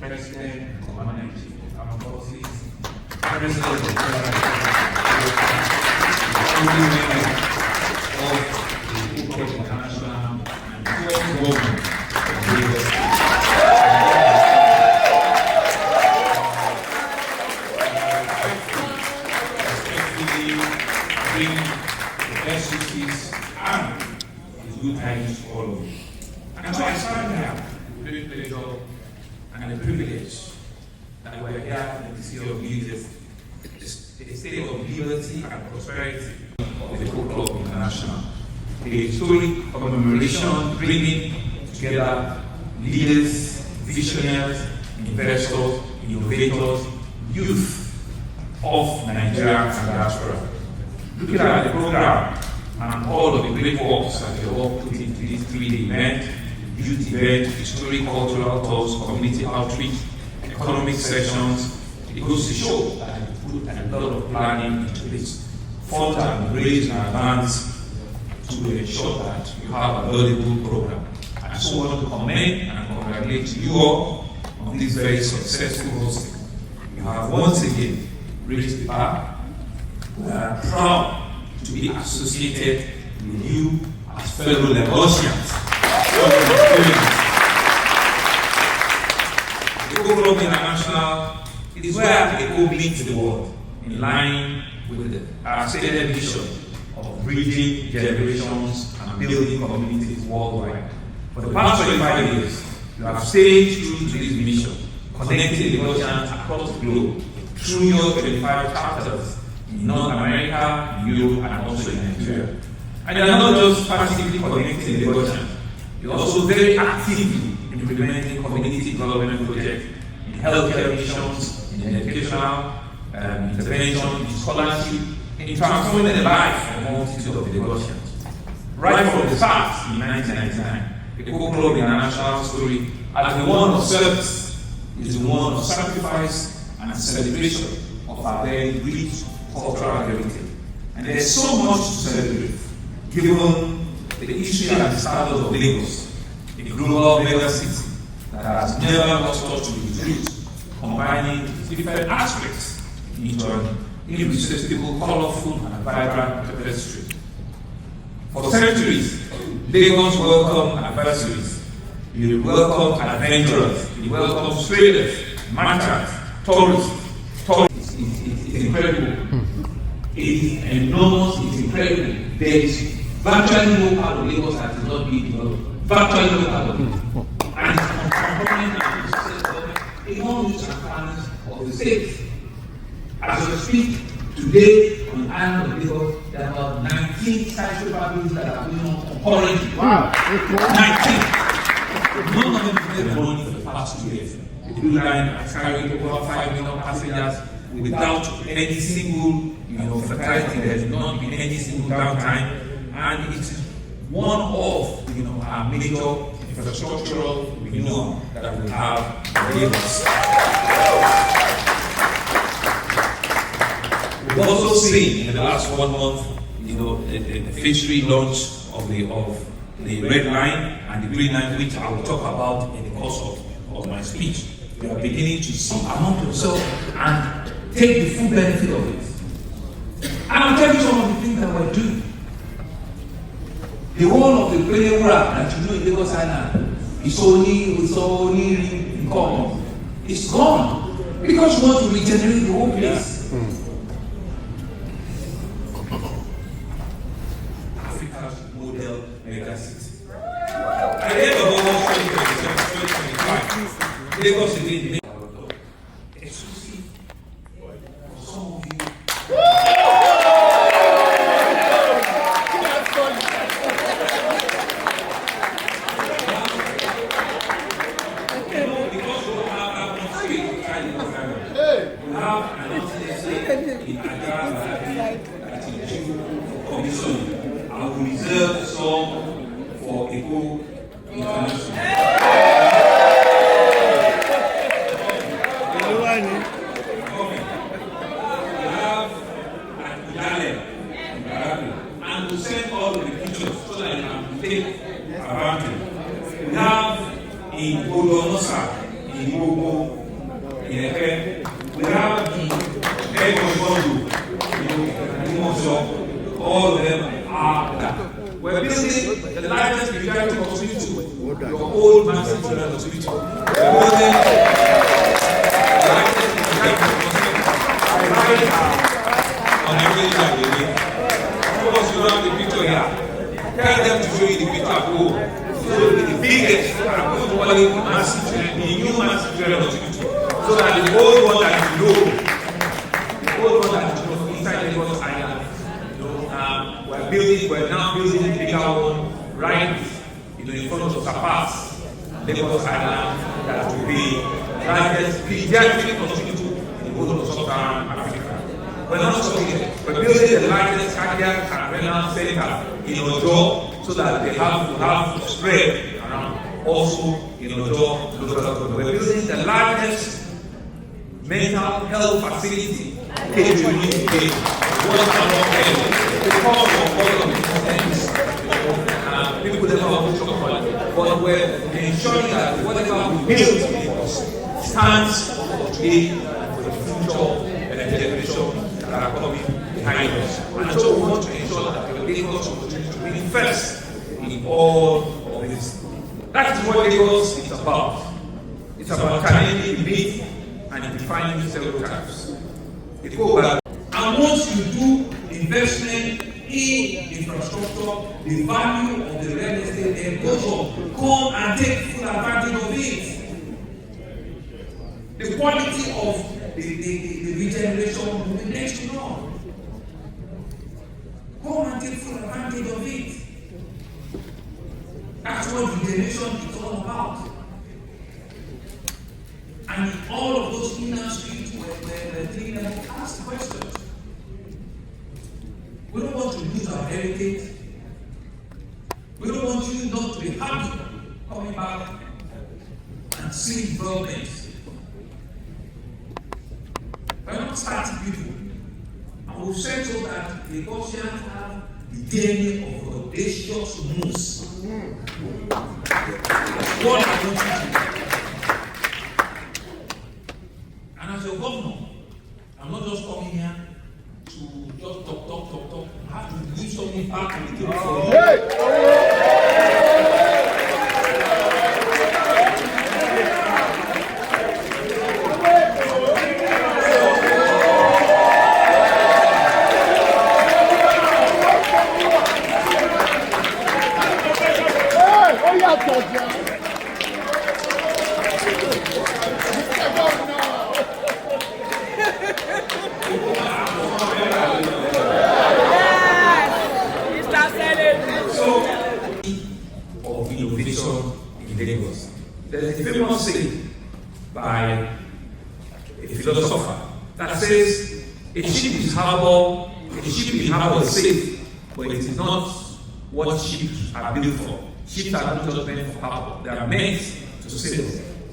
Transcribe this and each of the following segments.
President and Commander-in-Chief of the Armed Forces, President of the Federal International and U.S. government of Lagos. Bring the best wishes and the good times to all of you. And so I stand here with great pleasure and a privilege that we are here in the city of Lagos, a state of liberty and prosperity of the Eco Club International. A historic commemoration bringing together leaders, visionaries, investors, innovators, youth of Nigeria and diaspora. Looking at the program and all of the great works that they all put into this 3-day event, youth event, historic cultural tours, community outreach, economic sessions, it goes to show that they put a lot of planning into this. Funds are raised in advance to ensure that you have a valuable program. I so want to commend and congratulate you all on this very successful hosting. You have once again raised the bar. We are proud to be associated with you as fellow Lagosians. The Eco Club International is where Eco meets the world, in line with our stated mission of bridging generations and building communities worldwide. For the past 25 years, you have stayed true to this mission, connecting Lagosians across the globe through your 25 chapters in North America, Europe, and also in Nigeria. And you are not just passively connecting Lagosians, you are also very actively implementing community development projects in healthcare missions, in educational intervention, in scholarship, in transforming the life of a multitude of Lagosians. Right from the start in 1999, the Eco Club International story as the one of service is the one of sacrifice and celebration of our very rich cultural heritage. And there's so much to celebrate, given the history and the standards of Lagos, a global mega city that has never lost touch with its roots, combining different aspects into an irresistible, colorful, and vibrant tapestry. For centuries, Lagos welcomed adversaries. We welcome adventurers, we welcome traders, merchants, tourists. It's incredible. It is enormous, it's incredible. There is virtually no part of Lagos that is not being developed. Virtually no part of it. And it's transforming and in all these plans of the state. As we speak, today on the island of Lagos, there are about 19 skyscraper buildings that are going on currently. Wow! 19! None of them has made money for the past 2 years. The Blue Line has carried over 5 million passengers without any single, fatality. There has not been any single downtime, and it is one of, our major infrastructural renewal that we have in Lagos. We've also seen in the last 1 month, the phase 3 launch of the Red Line and the Green Line, which I will talk about in the course of my speech. We are beginning to see among yourself and take the full benefit of it. And I'll tell you some of the things that we're doing. The whole of the Pelewura that you know in Lagos Island is only in common. It's gone because you want to regenerate the whole place. Africa's model megacity. At the end of August 2025, Lagos is being exclusive for some of you. I will reserve some for Eco International. And we'll send all of the pictures so that you can take advantage. We have in Odonosa, in in Ogo, in Efe. We have the Ego, all of them are that. We're building the largest pediatric hospital, your old massive general hospital. We're building the largest pediatric hospital right on every day. Of course, you have the picture here. Tell them to show you the picture at home. So the biggest, I'm going to call it massive, the new massive general hospital. So that the old one that you know, the old one that you know inside Lagos Island, we're now building a bigger one right in front of Tapas, Lagos Island, that will be the largest pediatric hospital in the whole of Sub-Saharan Africa. We're not stopping there. We're building the largest cardiac and renal center in Ojo so that they have spread around also in Ojo. We're building the largest mental health facility because of all of these things, people never want to talk about it. But we're ensuring that whatever we build stands for today and for the future generations that are coming behind us. And so we want to ensure that the Lagos continue to be first in all of this. That is what Lagos is about. It's about challenging the myth and defining stereotypes. It goes back. And once you do investment in infrastructure, the value of the real estate there goes up. Come and take full advantage of it. The quality of the regeneration will be next to none. Come and take full advantage of it. That's what regeneration is all about. And all of those inner streets were clean and asked questions. We don't want to lose our heritage. We don't want you not to be happy coming back and seeing development. We're not starting people. And we've said so that the Lagosians have the DNA of audacious moves. That's what I want you to do. And as your governor, I'm not just coming here to just talk. I have to leave something back on the table for you. Of innovation in Lagos. There is a famous saying by a philosopher that says a ship is harbour is safe, but it is not what ships are built for. Ships are not just meant for harbour, they are meant to sail.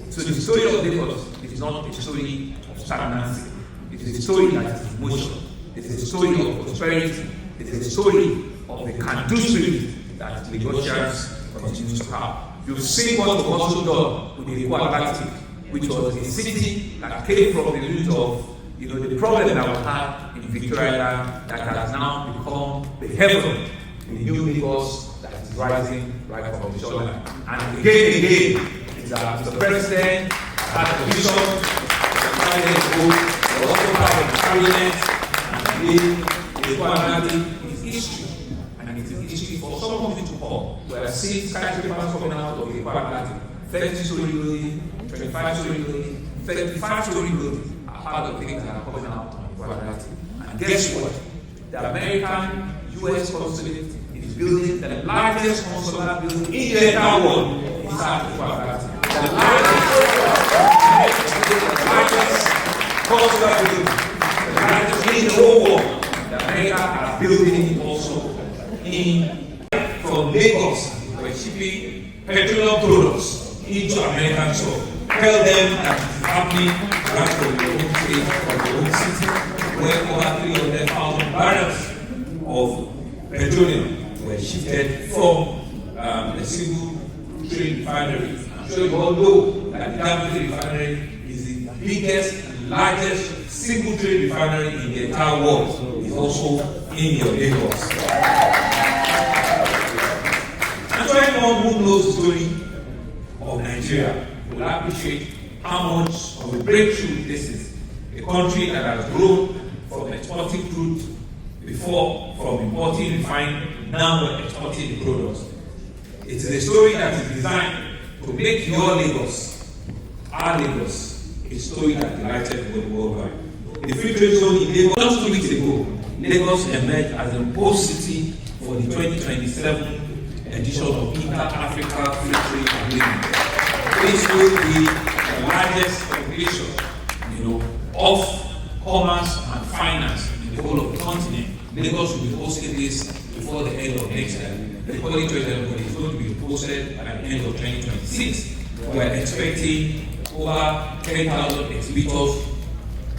So the story of Lagos is not a story of stagnancy, it is a story that is in motion, it is a story of prosperity, it is a story of the can-do spirit that Lagosians continue to have. You've seen what was also done with the Eko Atlantic, which was a city that came from the root of the problem that we had in Victoria Island that has now become the heaven, the new Lagos that is rising right from the shoreline. And again, is that Mr. President had a vision, the also have a cabinet, and the Eko Atlantic is history. And it is history for some of you to come. We have seen skyscrapers coming out of the Eko Atlantic. 30-story building, 25-story building, 35-story building are part of things that are coming out of the Eko Atlantic. And guess what? The American US consulate is building the largest consular building in the entire world inside the Eko Atlantic. The largest consular building, the largest in the whole world. The America are building also from Lagos. We're shipping petroleum products into American soil. Tell them that it's happening right from your own state, from your own city, where over 300,000 barrels of petroleum were shifted from a single train refinery I'm sure you all know that the Dangote refinery is the biggest and largest single trade refinery in the entire world. It's also in your Lagos. And so anyone who knows the story of Nigeria will appreciate how much of a breakthrough this is. A country that has grown from exporting crude before, from importing refined, now we're exporting the products. It is a story that is designed to make your Lagos, our Lagos, a story that delighted the worldwide. The free trade zone in Lagos, just 2 weeks ago, Lagos emerged as a host city for the 2027 edition of Inter-Africa Free Trade Agreement. This will be the largest celebration, of commerce and finance in the whole of the continent. Lagos will be hosting this before the end of next year. The Quality Trade Agreement is going to be posted at the end of 2026. We are expecting over 10,000 exhibitors,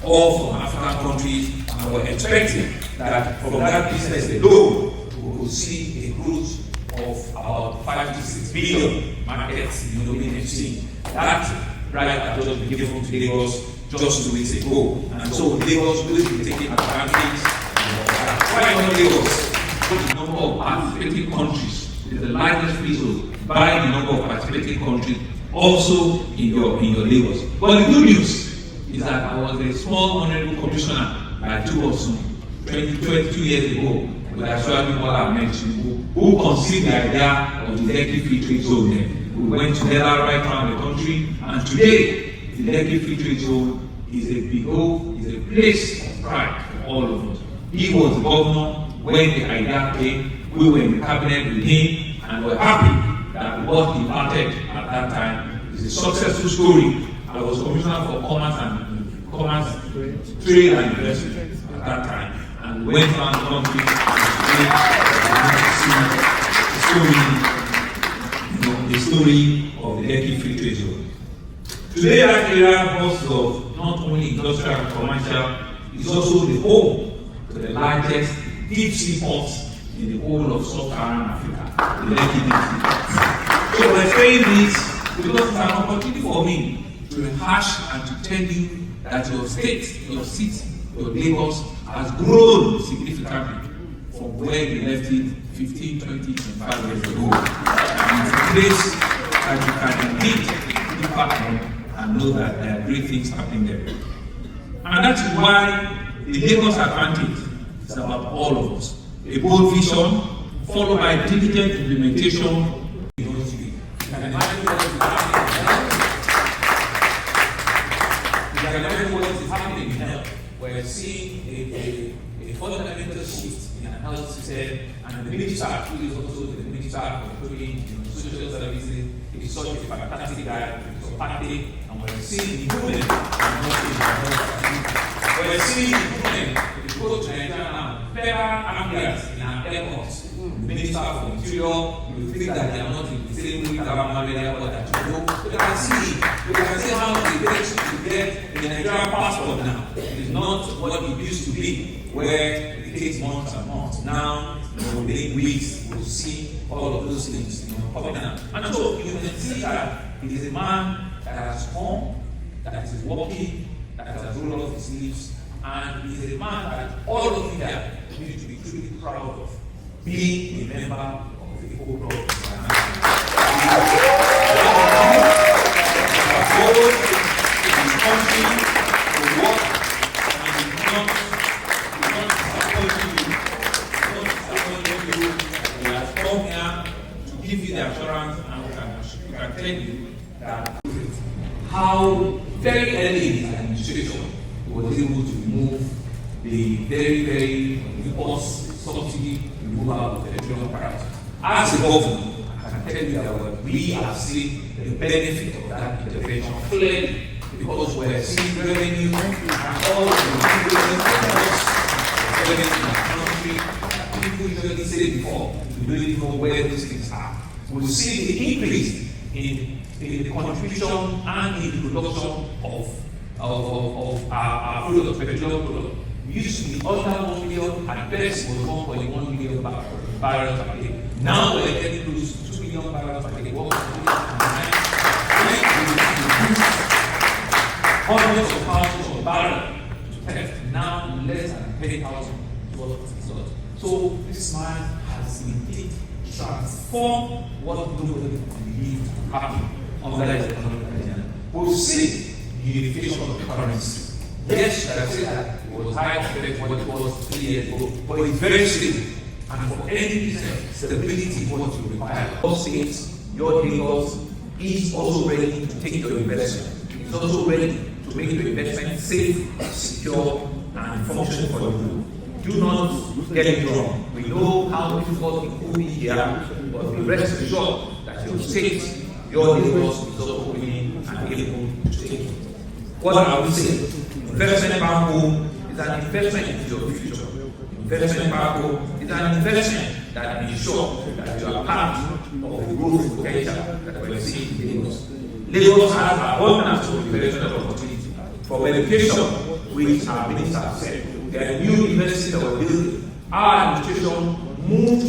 all from African countries, and we're expecting that from that business alone, we will see a growth of about 5 to 6 billion markets in FC. That right has just been given to Lagos just 2 weeks ago. And so Lagos will be taking advantage of that. Why not Lagos? The number of participating countries is the largest result by the number of participating countries also in your Lagos. But the good news is that I was a small honorable commissioner by 22 years ago with Ashwabi Bola Ahmed Tinubu, who conceived the idea of the Lekki Free Trade Zone there. We went together right around the country, and today the Lekki Free Trade Zone is a place of pride for all of us. He was the governor when the idea came. We were in the cabinet with him, and we're happy that what he wanted at that time is a successful story. I was commissioner for commerce, trade and investment at that time, and went around the country and the story of the Lekki Free Trade Zone. Today, that area boasts of not only industrial and commercial, it's also the home to the largest deep sea ports in the whole of sub-Saharan Africa, the Lekki Deep Sea Ports. So we're saying this because it's an opportunity for me to rehash and to tell you that your state, your city, your Lagos has grown significantly from where you left it 15, 20, 25 years ago. And it's a place that you can indeed look back on and know that there are great things happening there. And that's why the Lagos advantage is about all of us. A bold vision followed by diligent implementation. We're seeing a fundamental shift in our health system, and the minister who is also the minister for social services is such a fantastic guy, he's empathic, and we're seeing improvement in health. We're seeing improvement if you go to Nigeria now, better ambience in our airports. The minister for Interior, you think that they are not in the same way around Malaria airport that you know. You can see how it takes to get the Nigerian passport now. It is not what it used to be, where it takes months and months. Now, within weeks, we'll see all of those things coming out. And so you can see that it is a man that has come, that is working, that has rolled off his sleeves, and he is a man that all of India need to be truly proud of, being a member of the whole of give you the assurance, and we can tell you that how very early in his administration he was able to remove the very imposed subsidy removal of the petroleum price. As a government, I can tell you that we have seen the benefit of that intervention clearly, because we're seeing revenue and all the revenue in our country. People usually say before, we don't even know where these things are. We'll see the increase in the contribution and in the production of our products, petroleum products. We used to be under 1 million, at best was 1.1 million barrels per day. Now we're getting close to 2 million barrels per day. hundreds of thousands of barrels to theft, now less than 10,000 dollars. So this man has indeed transformed what nobody believed to happen under his economic agenda. We've seen unification of the currency. Yes, I say that it was high compared to what it was 3 years ago, but it's very stable. And for any business, stability is what you require. Your states, your neighbors, is also ready to take your investment. It's also ready to make your investment safe, secure, and functional for you. Do not get it wrong. We know how difficult it could be here, but be rest assured that your state, your neighbors is also willing and able to take it. What I would say, investment back home is an investment into your future. Investment back home is an investment that ensures that you are part of the growth potential that we're seeing in Lagos. Lagos has abundance of investment opportunity. From education, which our minister said, there are new universities that were built. Our administration moved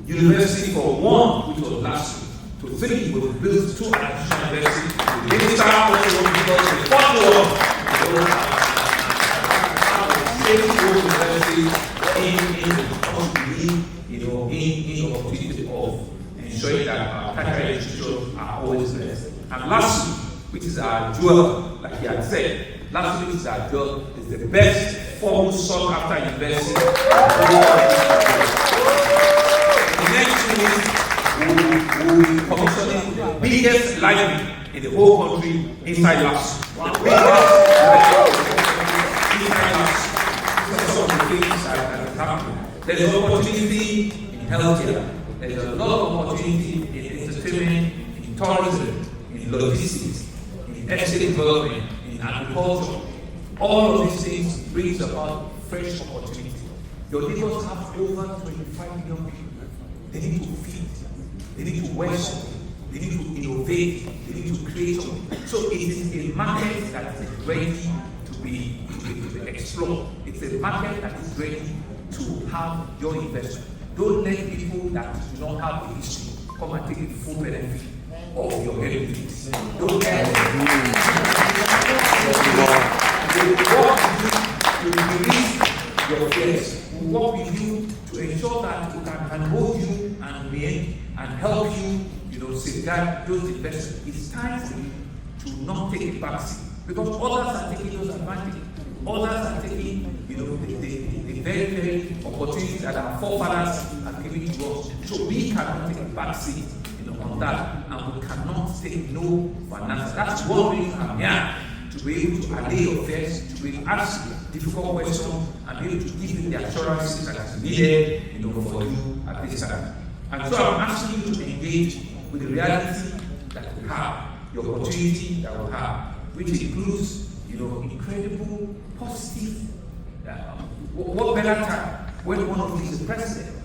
university from 1, which was last year, to 3. We built 2 additional universities. The minister also wants to build the 4th university in opportunity of ensuring that our tertiary institutions are always blessed. And lastly, which is our jewel, like he had said, lastly, which is our jewel, is the best formal sought after university. The next 2 weeks, we will be commissioning the biggest library in the whole country inside Lagos. There's an opportunity in healthcare, there's a lot of opportunity in entertainment, in tourism, in logistics, in estate development, in agriculture. All of these things brings about fresh opportunity. Your neighbors have over 25 million people. They need to feed, they need to wear something, they need to innovate, they need to create something. So it is a market that is ready to be explored. It's a market that is ready to have your investment. Don't let people that do not have a history come and take the full benefit of your heritage. Don't let them work with you to release your fears. We work with you to ensure that we can hold you and help you, safeguard those investments. It's time for you to not take a backseat, because others are taking those advantages. Others are taking, the very, very opportunities that our forefathers have given to us. So we cannot take a backseat, on that, and we cannot take no for an answer. That's one reason I'm here, to be able to allay your fears, to be able to ask difficult questions, and be able to give you the assurances that is needed, for you at this time. And so I'm asking you to engage with the reality that we have, the opportunity that we have, which includes, incredible, positive. What better time when one of these is president?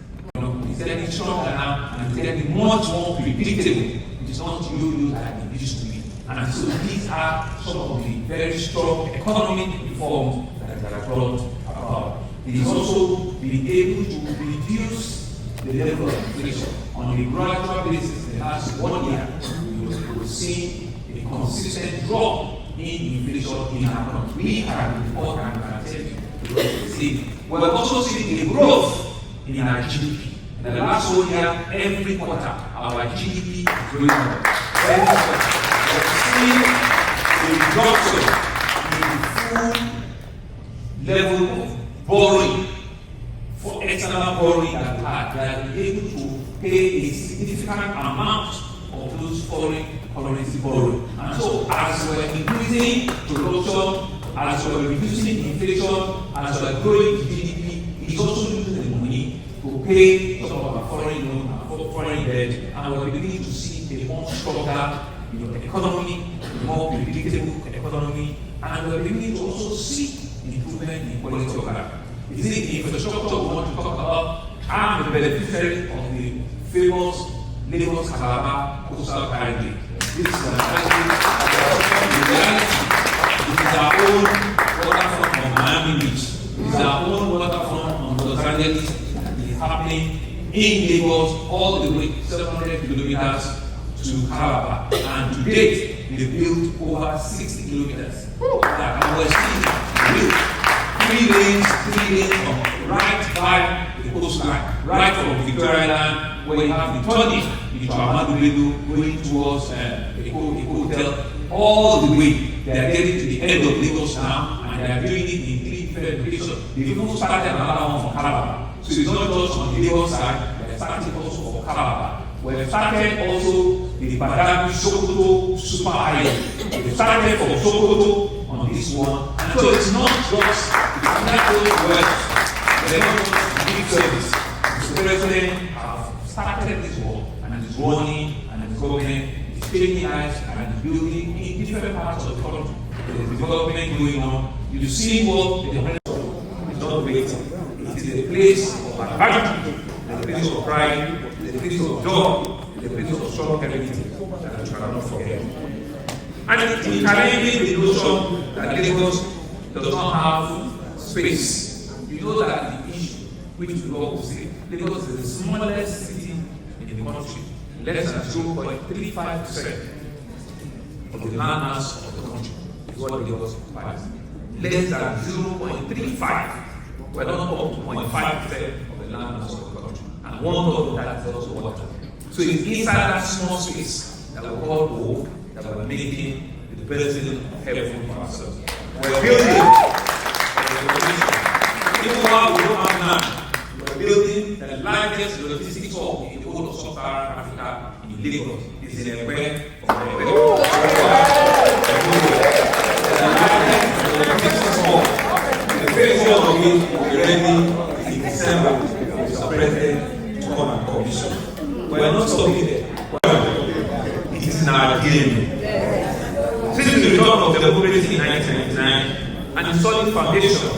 It's getting stronger now, and it's getting much more predictable. It's not you like it used to be. And so these are some of the very strong economic reforms that are brought about. It is also being able to reduce the level of inflation on a gradual basis. In the last 1 year, we see a consistent drop in inflation in our country. We can report and tell you. We're also seeing a growth in our GDP. In the last 1 year, every quarter, our GDP is growing up. We're seeing a reduction in the full level of borrowing. For external borrowing that we had, we are able to pay a significant amount of those foreign currency borrowing. And so, as we're increasing production, as we're reducing inflation, as we're growing GDP, it's also using the money to pay some of our foreign loan and foreign debt, and we're beginning to see a more stronger, economy, more predictable economy, and we're beginning to also see improvement in quality of life. Is it the infrastructure we want to talk about? I'm the beneficiary of the famous Lagos Calabar Coastal Highway. This is an It is our own waterfront on Miami Beach. It is our own waterfront on Los Angeles. It is happening in Lagos all the way 700 kilometers to Calabar. And to date, they built over 60 kilometers. And we're seeing built 3 lanes from right by the coastline, right from Victoria Island, where you have the turning into Ahmadu going towards Eco Hotel, all the way. They are getting to the end of Lagos now, and they are doing it in 3 different locations. They've even started another one for Calabar. So it's not just on the Lagos side, they're starting also for Calabar. We've started also the Badagry Sokoto Super Highway. We started from Sokoto on this one. And so it's not just they're not just big service. The president has started this work and is running, and the government is taking lives and is building in different parts of the country. There is development going on. You see what the is not waiting. It is a place of advantage, a place of pride, a place of joy, a place of strong community that you cannot forget. And in challenging the notion that Lagos does not have space, you know that the issue, which we all say, Lagos is the smallest city in the country, less than 0.35% of the landmass of the country is what Lagos occupies. Less than 0.35. We're not up to 0.5% of the landmass of the country. And 1/3 of that is also water. So it's inside that small space that we call hope that we're making the president of heaven for ourselves. We're building even while we don't have land, we're building the largest logistics hub in the whole of Sub-Saharan Africa in Lagos. It's in Ekpe of the phase 1 of it will be ready in December with the president to come and commission. We're not stopping there. It is in our DNA. Since the return of democracy in 1999 and the solid foundation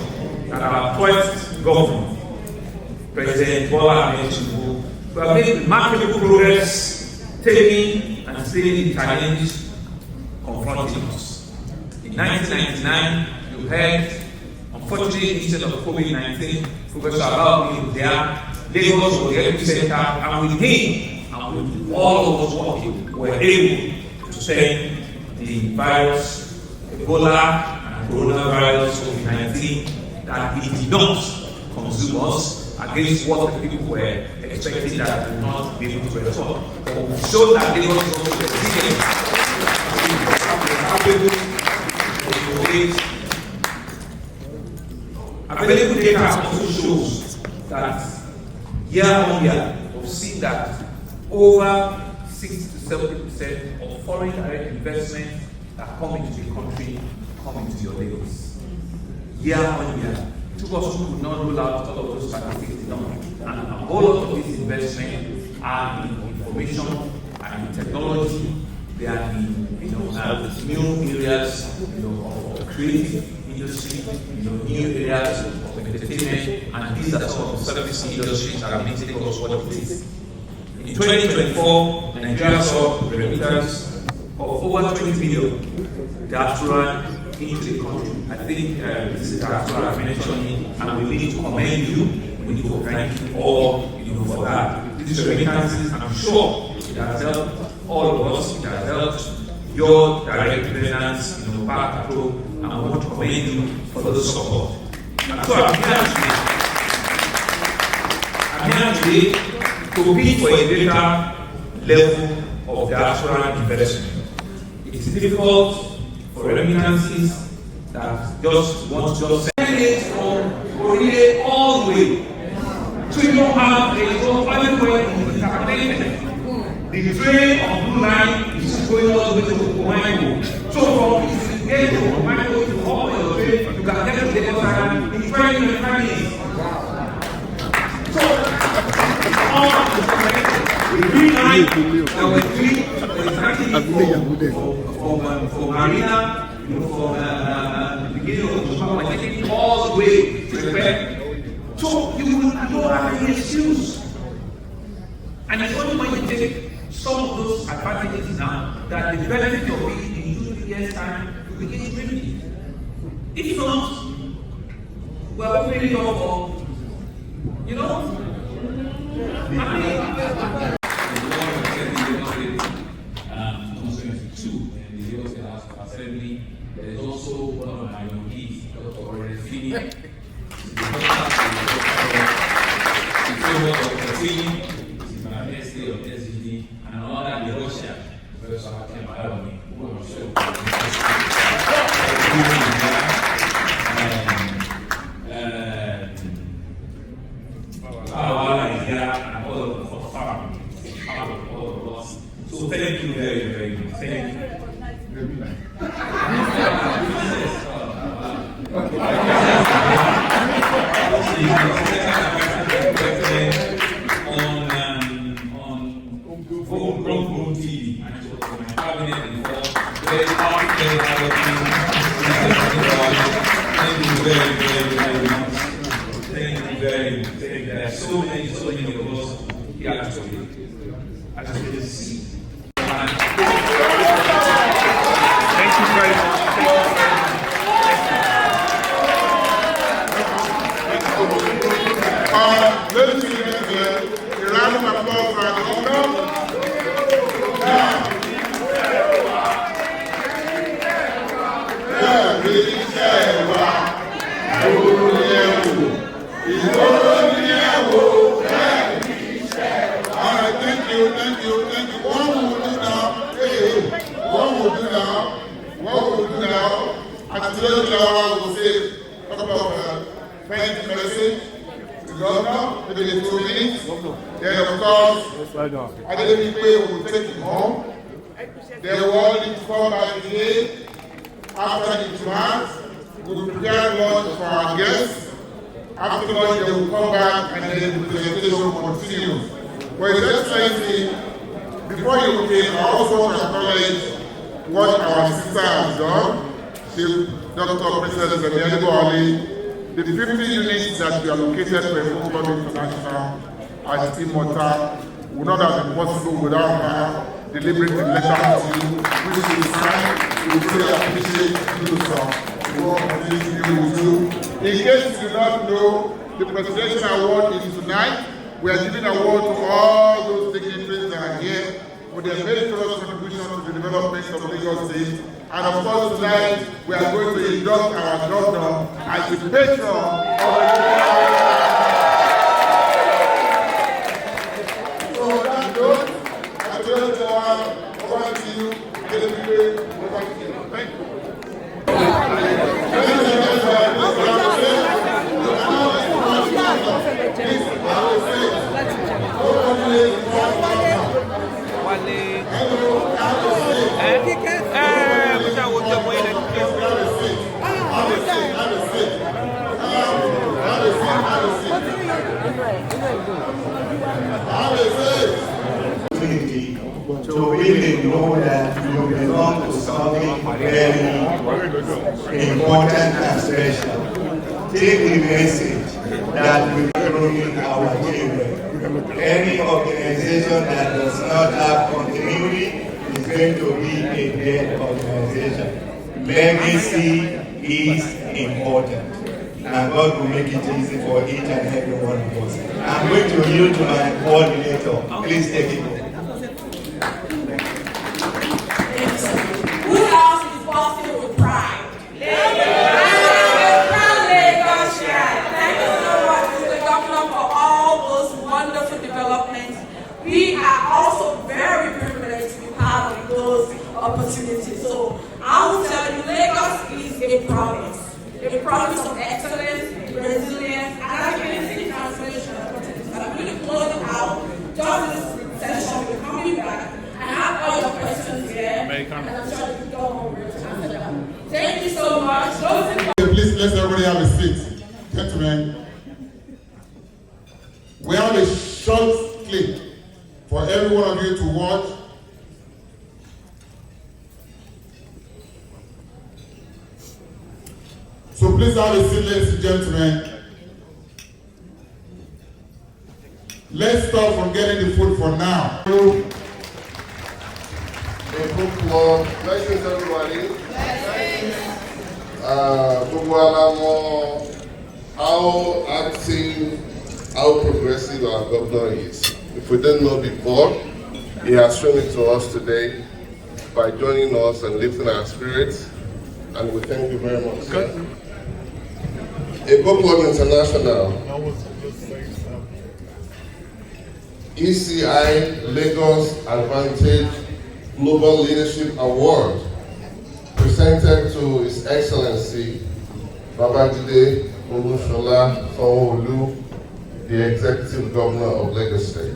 that our 12th government, President Bola Ahmed Tinubu, we have made remarkable progress, taking and staying the challenges confronting us. In 1999, you heard, unfortunately, instead of COVID-19, Professor Abao was there. Lagos was the epicenter, and with him, and with all of us working, we were able to send the virus, Ebola and coronavirus COVID-19, that it did not consume us against what the people were expecting that we would not be able to respond. But we showed that Lagos is also resilient. Available data also shows that year on year, we've seen that over 60 to 70% of foreign direct investment that come into the country come into your Lagos. Year on year. It took us who could not roll out all of those statistics down. And a whole lot of these investments are in information and in technology. They are in new areas of creative industry, new areas of entertainment, and these are some of the service industries that are making Lagos what it is. In 2024, Nigeria saw remittance of over 20 million diaspora into the country. I think this is diaspora mentioning, and we need to commend you. We need to thank you all for that. These remittances, I'm sure it has helped all of us. It has helped your direct dependence, back at home, and I want to commend you for the support. And so I'm here today to bid for a greater level of diaspora investment. It's difficult for remittances that just want to just send it from Korea all the way. So you don't have a private way in the cabinet. The train of Blue Line is going all the way to Omango. So from if you get to Omango to hop on your train, you can get to the Lagos Island in 20 minutes. So all the Green Line that we're doing for Marina, from the beginning of the summer, we're taking all the way to Quebec. So you don't have any excuse. And it's only when you take some of those advantages now that the benefit of it in 2 years' time will begin to benefit. If not, we're opening it up for, constituency 2 in the of Assembly. There is also one of my mentees, Dr. Orefini. Dr. Fini, she's my SA of SGD, and another in Russia, Professor Hatem Ayoni, who I'm sure and all of the family, all of us. So thank you very, very much. Thank you. on TV, and it was for my cabinet and for very hard. Thank you very, very, very much. Thank you very much. There are so many of us here today. I just want to see. Thank you very much. Ladies and gentlemen, a round of applause for our governor. Thank you. What we'll do now, at the end of the hour, we'll say a couple of thank you message to the governor, maybe 2 minutes. Then, of course, I didn't will take him home. Then we'll all need to come back again after the class. We'll prepare lunch for our guests. After lunch, they will come back and then the presentation will continue. But His Excellency, before you came, I also want to acknowledge what our sister has done, Dr. Princess Zemianibo Ali. The 50 units that we allocated for Ekukoba International as Imota would not have been possible without her delivering the letter to you, which we signed. We really appreciate you, sir. We want to continue with you. In case you do not know, the Presidential Award is tonight. We are giving an award to all those dignitaries that are here for their meritorious contribution to the development of Lagos State. And of course tonight, we are going to induct our governor as the patron of So on that note, I turn the one over to you, over to you. Thank you. To really know that you belong to something very important and special. Take the message that we are growing our children. Any organization that does not have continuity is going to be a dead organization. Legacy is important. And God will make it easy for each and every one of us. I'm going to yield to my coordinator. Please take it. Who else is busting with pride? Thank you so much, Mr. Governor, for all those wonderful developments. We are also very privileged to be part of those opportunities. So I will tell you, Lagos is a promise of excellence, resilience, and I can see translation. I'm going to close it out. Just this session, we're coming back. I have all your questions here, and I'm sure you go home to answer them. Thank you so much. Please let everybody have a seat. Gentlemen, we have a short clip for every one of you to watch. So please have a seat, ladies and gentlemen. Let's stop from getting the food for now. A book club. Blessings, everybody. How active, how progressive our governor is. If we didn't know before, he has shown it to us today. by joining us and lifting our spirits. And we thank you very much, sir. Eco Club International, ECI Lagos Advantage Global Leadership Award, presented to His Excellency Babajide Olusola Sanwo-Olu, the Executive Governor of Lagos State.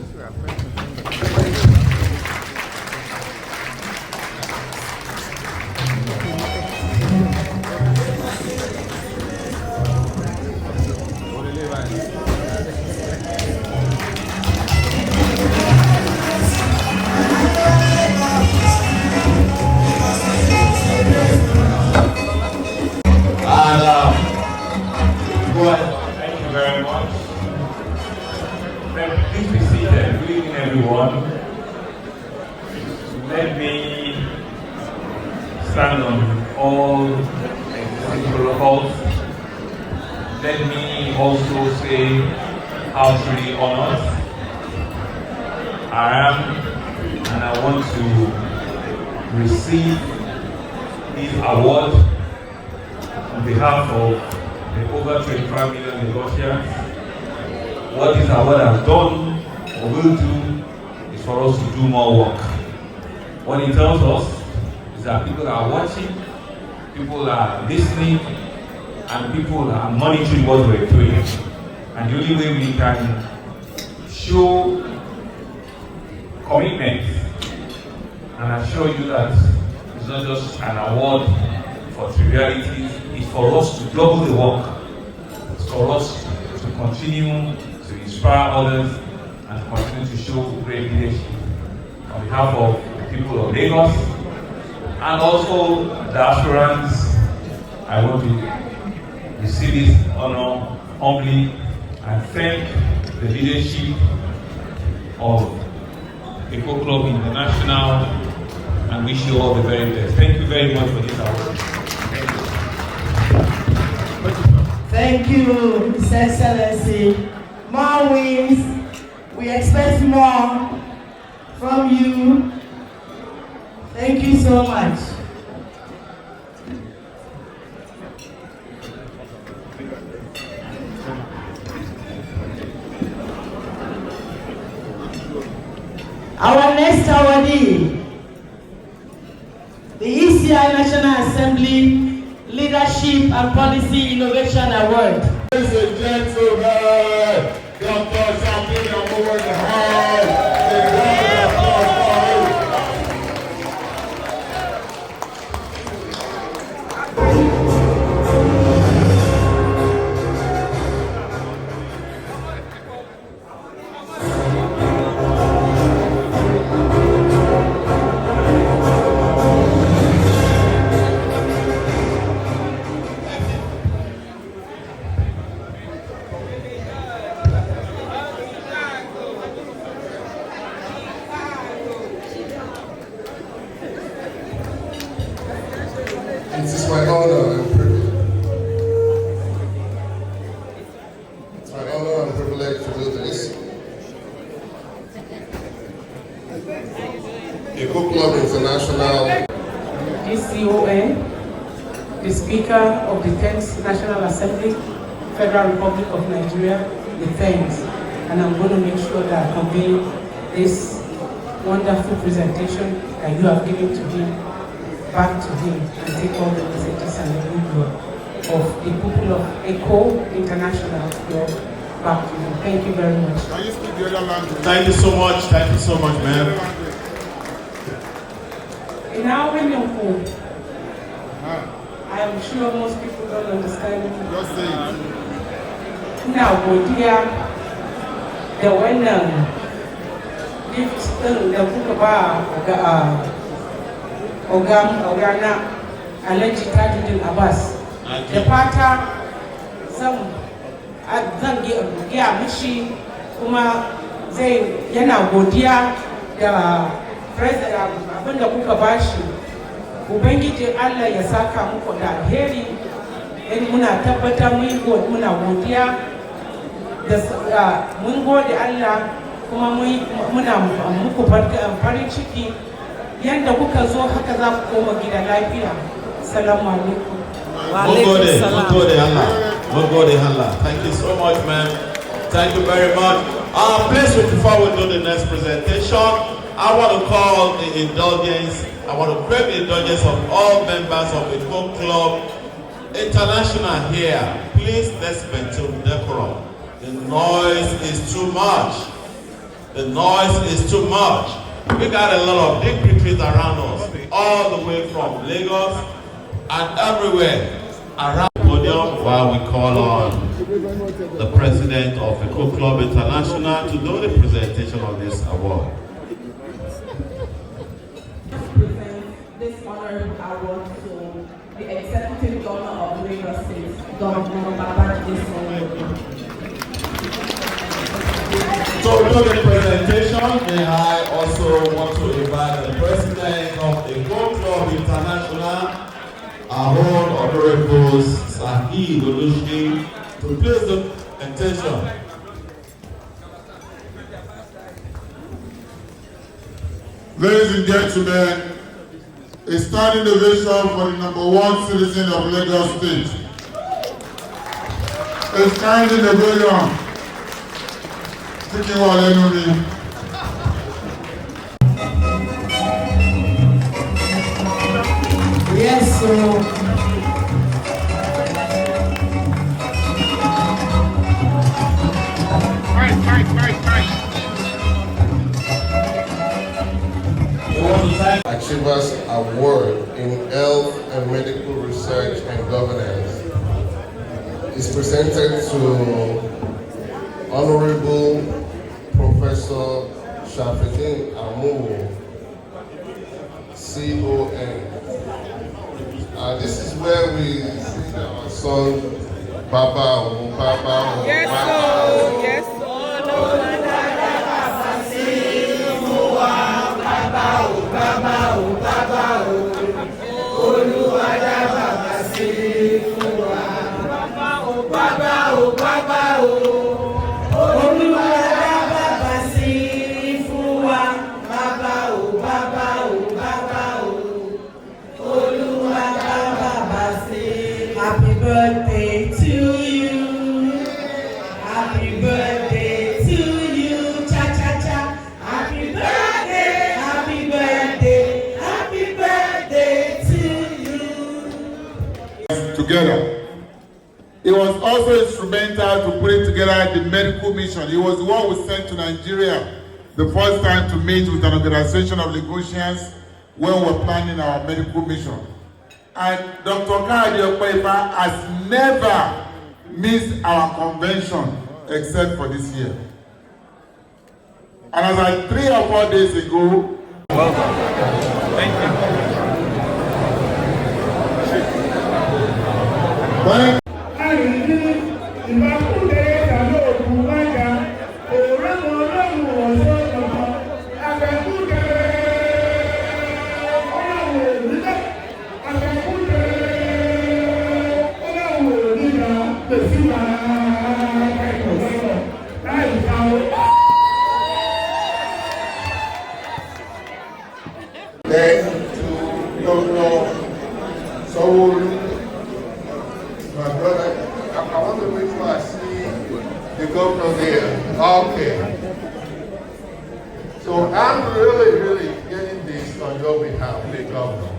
Thank you very much. Please be seated. Good evening, everyone. Let me stand on all protocols. Let me also say how truly honored I am, and I want to receive this award on behalf of the over 25 million Lagosians. What this award has done or will do is for us to do more work. What it tells us is that people are watching, people are listening, and people are monitoring what we're doing. And the only way we can show commitment and assure you that it's not just an award for trivialities, it's for us to double the work. It's for us to continue to inspire others and continue to show great leadership. On behalf of the people of Lagos and also the aspirants, I want to receive this honor humbly and thank the leadership of Eco Club International and wish you all the very best. Thank you very much for this award. Thank you, His Excellency. More wins. We expect more from you. Thank you so much. Our next awardee, the ECI National Assembly Leadership and Policy Innovation Award. Ladies and gentlemen, Dr. Champagne Amowo in the house. It is my honor and privilege. It's my honor and privilege to do this. Eco Club International. DCON, the Speaker of the 10th National Assembly, Federal Republic of Nigeria, the thanks. And I'm going to make sure that I convey this wonderful presentation that you have given to him back to him and take all the messages and the goodwill of the people of ECO International back to him. Thank you very much. Can you speak the other language? Thank you so much. Thank you so much, man. In our Winyoku, I am sure most people don't understand. Just say it. Ina godiya da wannan gift ɗin da kuka ba ogana Alhaji Tajuddin Abbas. Da fata zan gaya mishi kuma yana godiya da abinda kuka bashi. Ubangiji Allah ya saka muku da alheri. Muna tabbatar muna godiya da mun gode Allah kuma muna muku farin ciki yanda kuka zo haka za ku koma gida lafiya. Assalamu alaikum. Mogode Allah. Thank you so much, man. Thank you very much. Please, before we do the next presentation, I want to call the indulgence. I want to crave the indulgence of all members of the Coke Club International here. Please, let's maintain decorum. The noise is too much. The noise is too much. We got a lot of dignitaries around us, all the way from Lagos and everywhere around the podium, while we call on the president of the Coke Club International to do the presentation of this award. This honorable award to the Executive Governor of Lagos State, Governor Babajide Sanwo-Olu. So to the presentation, may I also want to invite the president of the Coke Club International, our own Honorable Saheed Olushi, to place the attention. Ladies and gentlemen, a standing ovation for the #1 citizen of Lagos State. A standing ovation. Thinking while enemy. Yes, so Achievers Award in Health and Medical Research and Governance is presented to Honorable Professor Shafiqin Amu, CON. This is where we sing our song, Baba O, Baba O, Yes, Baba O. yes. happy birthday to you. Happy birthday to you. Cha cha cha. Happy birthday. Happy birthday. Happy birthday to you. Together. He was also instrumental to putting together the medical mission. He was the one who sent to Nigeria the first time to meet with an organization of Lagosians when we were planning our medical mission. And Dr. Kayode Okoyefa has never missed our convention except for this year. And as I 3 or 4 days ago, Welcome. Thank you. Thank Then to Governor Sanwo-Olu, my brother, I want to make sure I see the governor there. Okay. So I'm really getting this on your behalf, the governor,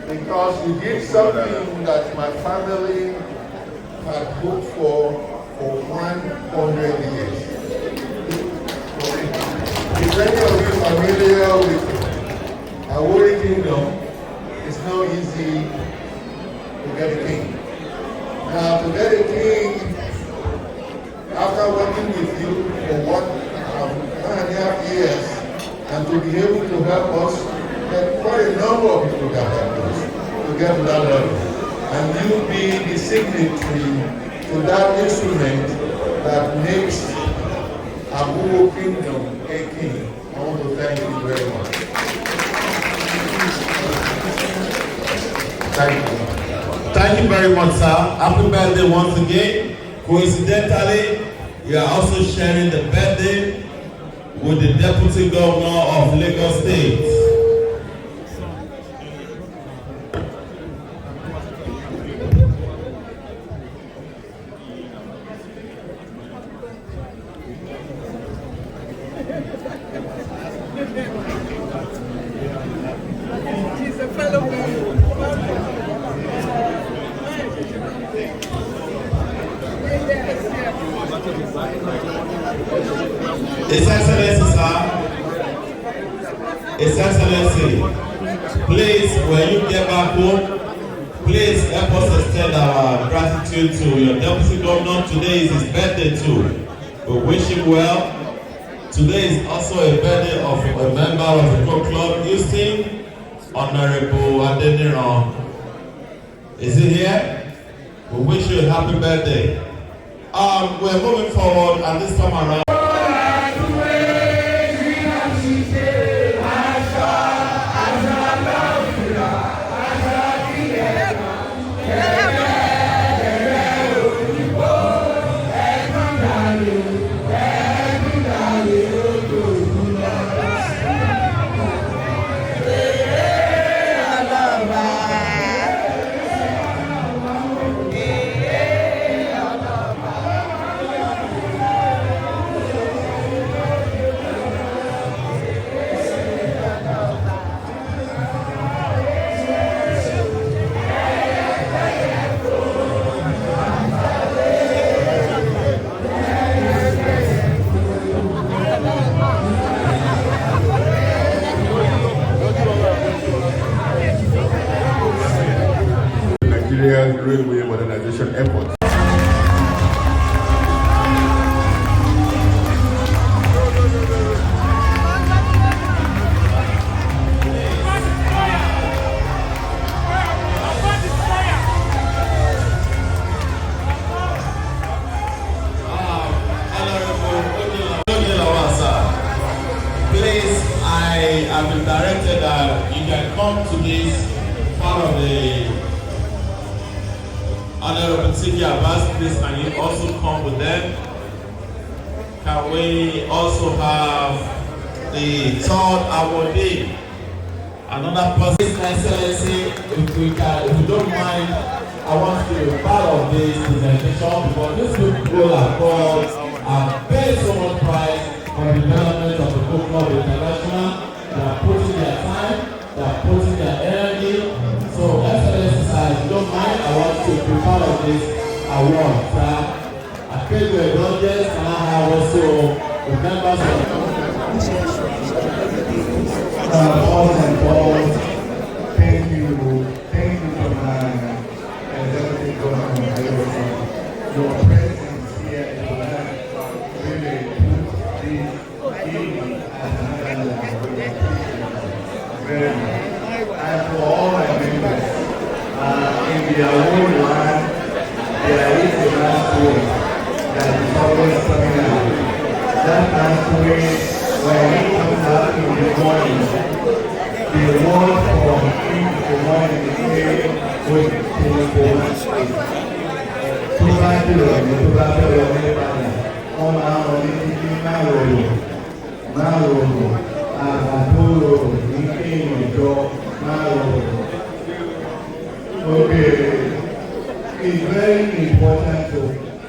because you did something that my family had hoped for 100 years. If any of you are familiar with Awori Kingdom, it's not easy to get a king. Now, to get a king, after working with you for 1.5 years, and to be able to help us, there are quite a number of people that help us to get to that level. And you be the signatory to that instrument that makes Abu Kingdom a king. I want to thank you very much. Thank you. Thank you very much, sir. Happy birthday once again. Coincidentally, you are also sharing the birthday with the Deputy Governor of Lagos State. His Excellency, sir. His Excellency, please, when you get back home, please help us extend our gratitude to your Deputy Governor. Today is his birthday too. We wish him well. Today is also a birthday of a member of the Go Club, Houston, Honorable Adeniran. Is he here? We wish you a happy birthday. We're moving forward, and this time around. Nigeria's railway modernization efforts. Please, I have been directed that you can come to this part of the Honorable Tiki Abbas, please, and you also come with them. Can we also have the third awardee? Another person. His Excellency, if you don't mind, I want you to be part of this presentation because these people are called and pay so much price for the development of the Go Club International. They are putting their time, they are putting their energy. So, Excellency, if you don't mind, I want you to be part of this award, sir. I pay your indulgence, and I have also the members of First and foremost, thank you to my executive governor. Your presence here tonight really puts this evening as another level. Very much. And for all my members, in their own land, there is a last way that is always coming out. That last way, when it comes out in the morning, the word from in the morning is made with the tó bá dìrọ̀ ní tó bá bẹ̀rẹ̀ ọdún padà wọ́n máa ń wọlé títí máa rọrùn àgbàdo rọrùn ní kéèyàn jọ máa rọrùn. Okay, it's very important to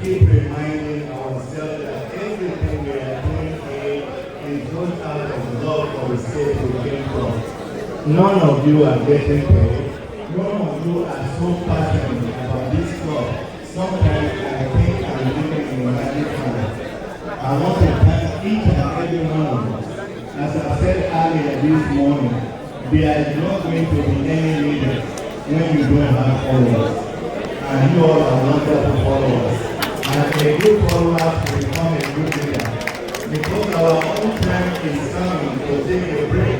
keep reminding ourselves that everything we are doing here is not out of love for the state we came from. None of you are getting paid. None of you are so passionate about this club. Sometimes I think I'm living in magic time. I want to thank each and every one of us. As I said earlier this morning, there is not going to be any leader when you don't have followers. And you all are wonderful followers. And a good follower will become a good leader. Because our own time is coming to take a break,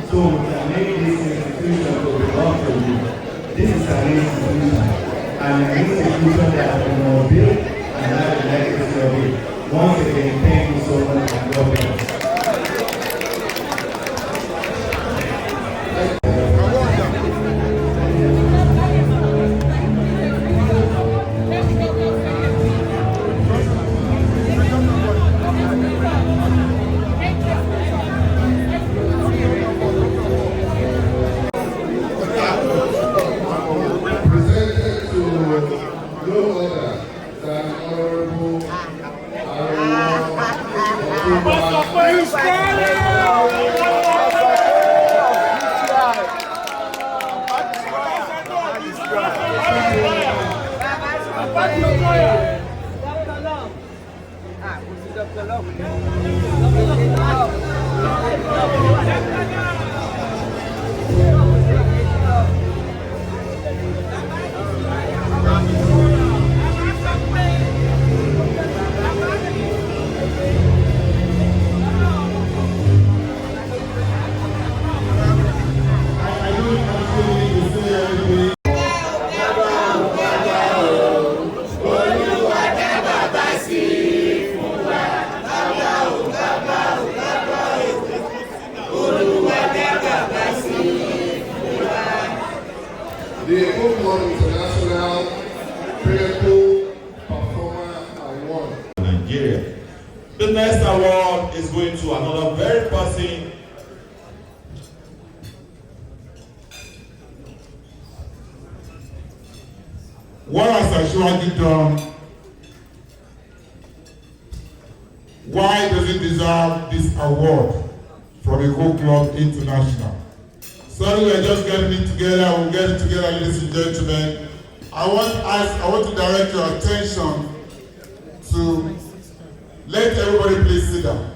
so we can make this institution to belong to you. This is an institution, and an institution that will build and have a legacy of it. Once again, thank you so much and God bless. The Oakmont International Pinnacle Performer Award. Nigeria. The next award is going to another very person. What has Ashwagi done? Why does he deserve this award from Eco Club International? Sorry, we're just getting it together. We'll get it together, ladies and gentlemen. I want to direct your attention to let everybody please sit down.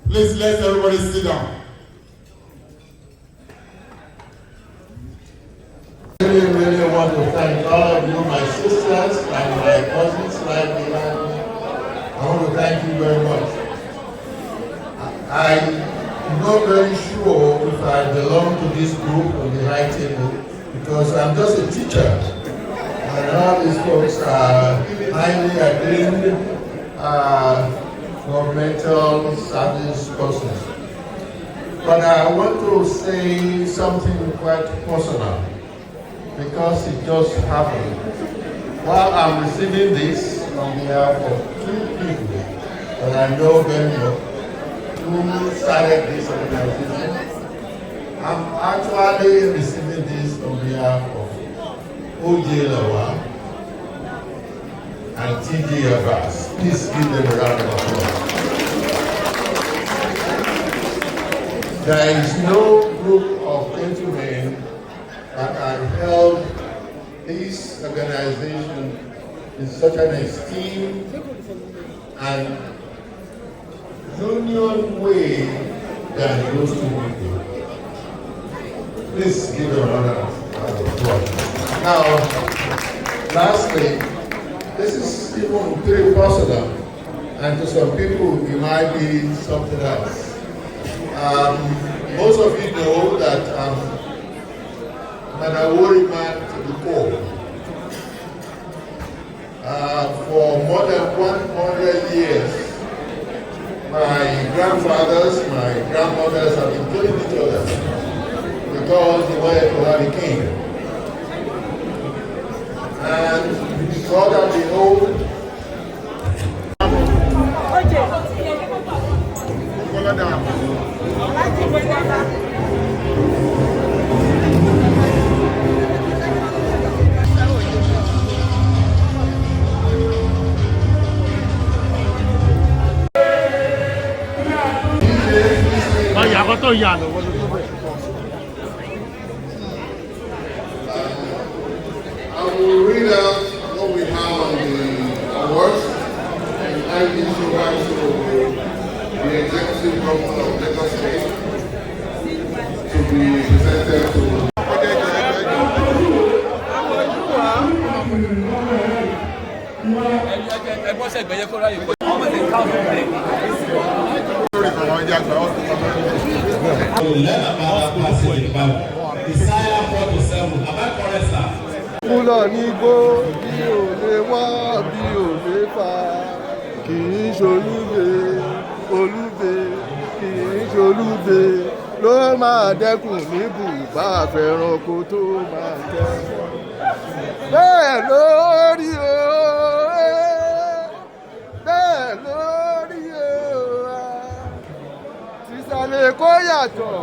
Please let everybody sit down. I really want to thank all of you, my sisters and my cousins right behind me. I want to thank you very much. I'm not very sure if I belong to this group on the high table because I'm just a teacher. And all these folks are highly acclaimed governmental service persons. But I want to say something quite personal, because it just happened. While I'm receiving this on behalf of two people that I know very well, who started this organization, I'm actually receiving this on behalf of O.J. Lawal and T.J. Abbas. Please give them a round of applause. There is no group of gentlemen that can help this organization in such an esteem and union way than those two people. Please give them another round of applause. Now, lastly, this is even pretty personal, and to some people it might be something else. Most of you know that I'm an Awori man to the core. For more than 100 years, my grandfathers, my grandmothers have been killing each other because they were Kolari king. And because of the old I will read out what we have on the awards, and I give you guys to the executive governor of Lagos State to be presented to. Kúlọ̀ nígbó bí ò lè wá bí ò lè fà, kì í ṣolúbe, olúbe, kì í ṣolúbe, ló máa dẹ́kun ní bùbá àfẹ́ranko tó máa jẹ́. Bẹ́ẹ̀ lórí o, bẹ́ẹ̀ lórí o, sísàlẹ̀ kó yàtọ̀.